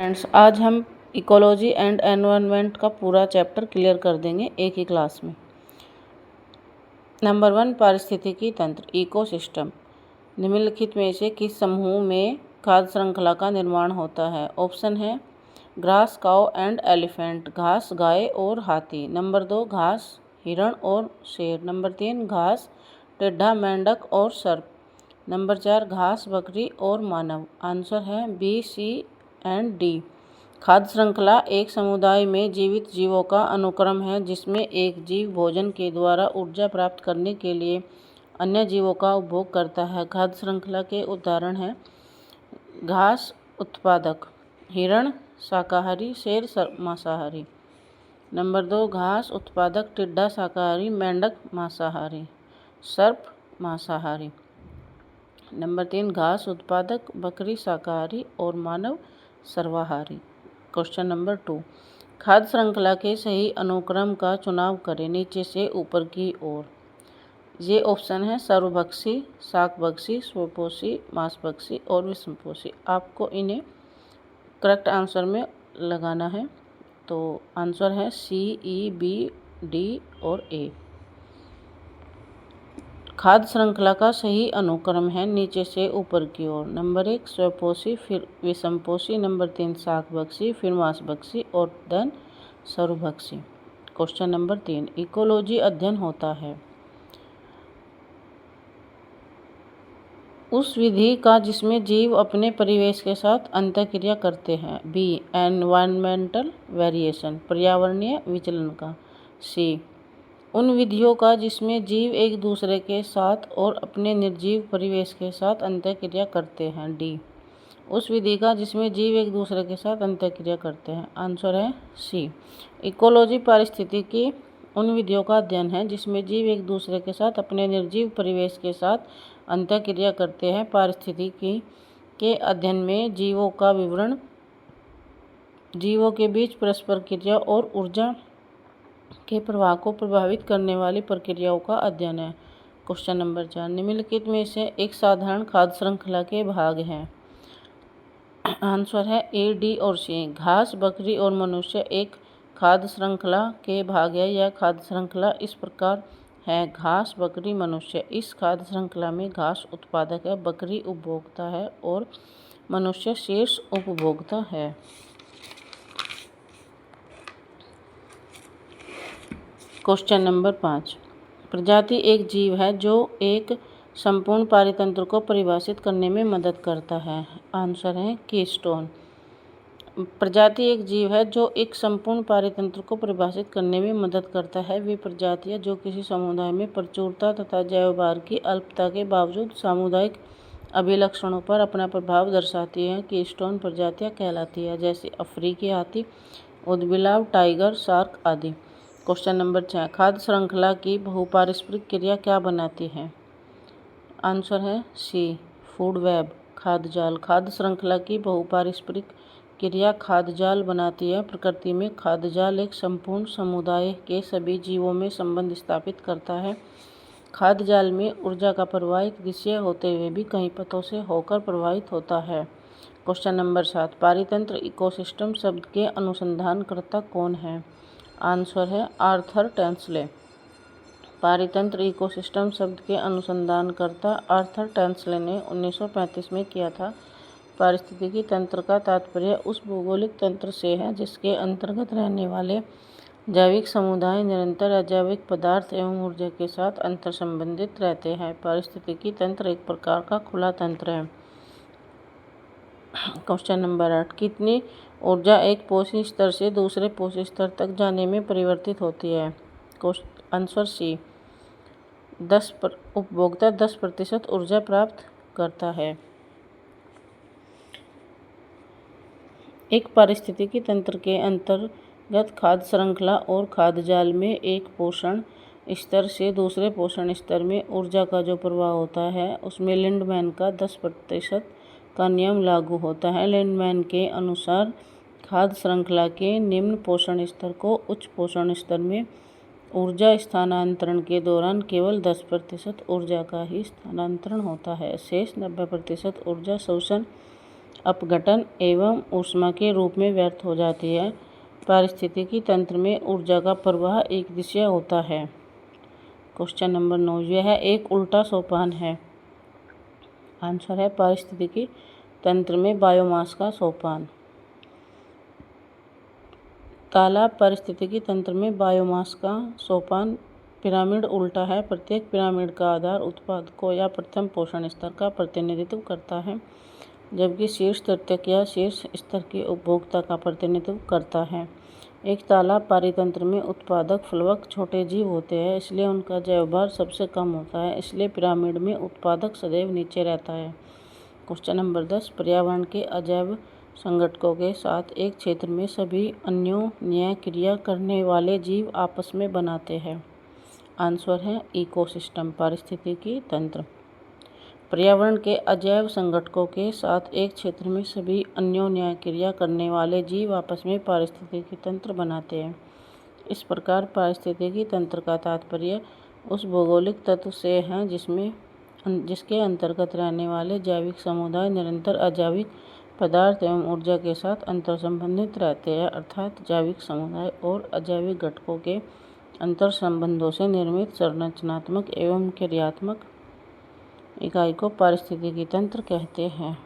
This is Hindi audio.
फ्रेंड्स, आज हम इकोलॉजी एंड एनवायरनमेंट का पूरा चैप्टर क्लियर कर देंगे एक ही क्लास में। नंबर 1, पारिस्थितिकी तंत्र इकोसिस्टम। निम्नलिखित में से किस समूह में खाद्य श्रृंखला का निर्माण होता है? ऑप्शन है ग्रास, काऊ एंड एलिफेंट, घास, गाय और हाथी। नंबर 2, घास, हिरण और शेर। नंबर 3, घास, टिड्डा, मेंढक और सर्प। नंबर 4, घास, बकरी और मानव। आंसर है बी, सी एंड डी। खाद्य श्रृंखला एक समुदाय में जीवित जीवों का अनुक्रम है जिसमें एक जीव भोजन के द्वारा ऊर्जा प्राप्त करने के लिए अन्य जीवों का उपभोग करता है। खाद्य श्रृंखला के उदाहरण हैं घास उत्पादक, हिरण शाकाहारी, शेर मांसाहारी। नंबर 2, घास उत्पादक, टिड्डा शाकाहारी, मेंढक मांसाहारी, सर्प मांसाहारी। नंबर 3, घास उत्पादक, बकरी शाकाहारी और मानव सर्वाहारी। क्वेश्चन नंबर 2, खाद्य श्रृंखला के सही अनुक्रम का चुनाव करें नीचे से ऊपर की ओर। ये ऑप्शन है सर्वभक्षी, शाकभक्षी, स्वपोषी, मांसभक्षी और विषमपोषी। आपको इन्हें करेक्ट आंसर में लगाना है। तो आंसर है सी, ई, बी, डी और ए। खाद्य श्रृंखला का सही अनुक्रम है नीचे से ऊपर की ओर। नंबर 1, स्वपोषी, फिर विषमपोषी, नंबर 3, शाकभक्षी, फिर मांसभक्षी और देन सर्वभक्षी। क्वेश्चन नंबर 3, इकोलॉजी अध्ययन होता है उस विधि का जिसमें जीव अपने परिवेश के साथ अंतःक्रिया करते हैं। बी, एनवायरमेंटल वेरिएशन, पर्यावरणीय विचलन का। सी, उन विधियों का जिसमें जीव एक दूसरे के साथ और अपने निर्जीव परिवेश के साथ अंतःक्रिया करते हैं। डी, उस विधि का जिसमें जीव एक दूसरे के साथ अंतःक्रिया करते हैं। आंसर है सी। इकोलॉजी पारिस्थितिकी उन विधियों का अध्ययन है जिसमें जीव एक दूसरे के साथ अपने निर्जीव परिवेश के साथ अंतःक्रिया करते हैं। पारिस्थितिकी के अध्ययन में जीवों का विवरण, जीवों के बीच परस्पर क्रिया और ऊर्जा के प्रवाह को प्रभावित करने वाली प्रक्रियाओं का अध्ययन है। क्वेश्चन नंबर 4, निम्नलिखित में से एक साधारण खाद्य श्रृंखला के भाग हैं। आंसर है ए, डी और सी। घास, बकरी और मनुष्य एक खाद्य श्रृंखला के भाग है। यह खाद्य श्रृंखला इस प्रकार है घास, बकरी, मनुष्य। इस खाद्य श्रृंखला में घास उत्पादक है, बकरी उपभोक्ता है और मनुष्य शीर्ष उपभोक्ता है। क्वेश्चन नंबर 5, प्रजाति एक जीव है जो एक संपूर्ण पारितंत्र को परिभाषित करने में मदद करता है। आंसर है कीस्टोन। प्रजाति एक जीव है जो एक संपूर्ण पारितंत्र को परिभाषित करने में मदद करता है। वे प्रजातियां जो किसी समुदाय में प्रचुरता तथा जैवभार की अल्पता के बावजूद सामुदायिक अभिलक्षणों पर अपना प्रभाव दर्शाती हैं कीस्टोन प्रजातियां कहलाती है, जैसे अफ्रीकी हाथी, ऊदबिलाव, टाइगर, शार्क आदि। क्वेश्चन नंबर 6, खाद्य श्रृंखला की बहुपारस्परिक क्रिया क्या बनाती है? आंसर है सी, फूड वेब, खाद्य जाल। खाद्य श्रृंखला की बहुपारस्परिक क्रिया खाद्य जाल बनाती है। प्रकृति में खाद्य जाल एक संपूर्ण समुदाय के सभी जीवों में संबंध स्थापित करता है। खाद्य जाल में ऊर्जा का प्रवाह एक दिशा होते हुए भी कई पथों से होकर प्रवाहित होता है। क्वेश्चन नंबर 7, पारितंत्र इकोसिस्टम शब्द के अनुसंधानकर्ता कौन है? आंसर है आर्थर टेंसले। पारितंत्र इकोसिस्टम शब्द के अनुसंधानकर्ता आर्थर टेंसले ने 1935 में किया था। पारिस्थितिकी तंत्र का तात्पर्य उस भौगोलिक तंत्र से है जिसके अंतर्गत रहने वाले जैविक समुदाय निरंतर अजैविक पदार्थ एवं ऊर्जा के साथ अंतर्संबंधित रहते हैं। पारिस्थितिकी तंत्र एक प्रकार का खुला तंत्र है। क्वेश्चन नंबर 8, कितनी ऊर्जा एक पोषी स्तर से दूसरे पोषी स्तर तक जाने में परिवर्तित होती है? आंसर सी, उपभोक्ता 10% ऊर्जा प्राप्त करता है। एक पारिस्थितिकी तंत्र के अंतर्गत खाद्य श्रृंखला और खाद्य जाल में एक पोषण स्तर से दूसरे पोषण स्तर में ऊर्जा का जो प्रवाह होता है उसमें लिंडमैन का 10% का नियम लागू होता है। लिंडमैन के अनुसार खाद्य श्रृंखला के निम्न पोषण स्तर को उच्च पोषण स्तर में ऊर्जा स्थानांतरण के दौरान केवल 10% ऊर्जा का ही स्थानांतरण होता है। शेष 90% ऊर्जा शोषण अपघटन एवं ऊष्मा के रूप में व्यर्थ हो जाती है। पारिस्थितिकी तंत्र में ऊर्जा का प्रवाह एक दिशा होता है। क्वेश्चन नंबर 9, यह एक उल्टा सोपान है। आंसर है पारिस्थितिकी तंत्र में बायोमास का सोपान। तालाब पारिस्थितिकी तंत्र में बायोमास का सोपान पिरामिड उल्टा है। प्रत्येक पिरामिड का आधार उत्पादकों या प्रथम पोषण स्तर का प्रतिनिधित्व करता है, जबकि शीर्ष तृतीयक या शीर्ष स्तर के उपभोक्ता का प्रतिनिधित्व करता है। एक तालाब पारितंत्र में उत्पादक प्लवक छोटे जीव होते हैं, इसलिए उनका जैवभार सबसे कम होता है। इसलिए पिरामिड में उत्पादक सदैव नीचे रहता है। क्वेश्चन नंबर 10, पर्यावरण के अजैव संगठकों के साथ एक क्षेत्र में सभी अन्योन्य क्रिया करने वाले जीव आपस में बनाते हैं। आंसर है इकोसिस्टम, पारिस्थितिकी तंत्र। पर्यावरण के अजैव संगठकों के साथ एक क्षेत्र में सभी अन्योन्य क्रिया करने वाले जीव आपस में पारिस्थितिकी तंत्र बनाते हैं। इस प्रकार पारिस्थितिकी तंत्र का तात्पर्य उस भौगोलिक तत्व से है जिसके अंतर्गत रहने वाले जैविक समुदाय निरंतर अजैविक पदार्थ एवं ऊर्जा के साथ अंतर संबंधित रहते हैं, अर्थात जैविक समुदाय और अजैविक घटकों के अंतर संबंधों से निर्मित संरचनात्मक एवं क्रियात्मक इकाई को पारिस्थितिकी तंत्र कहते हैं।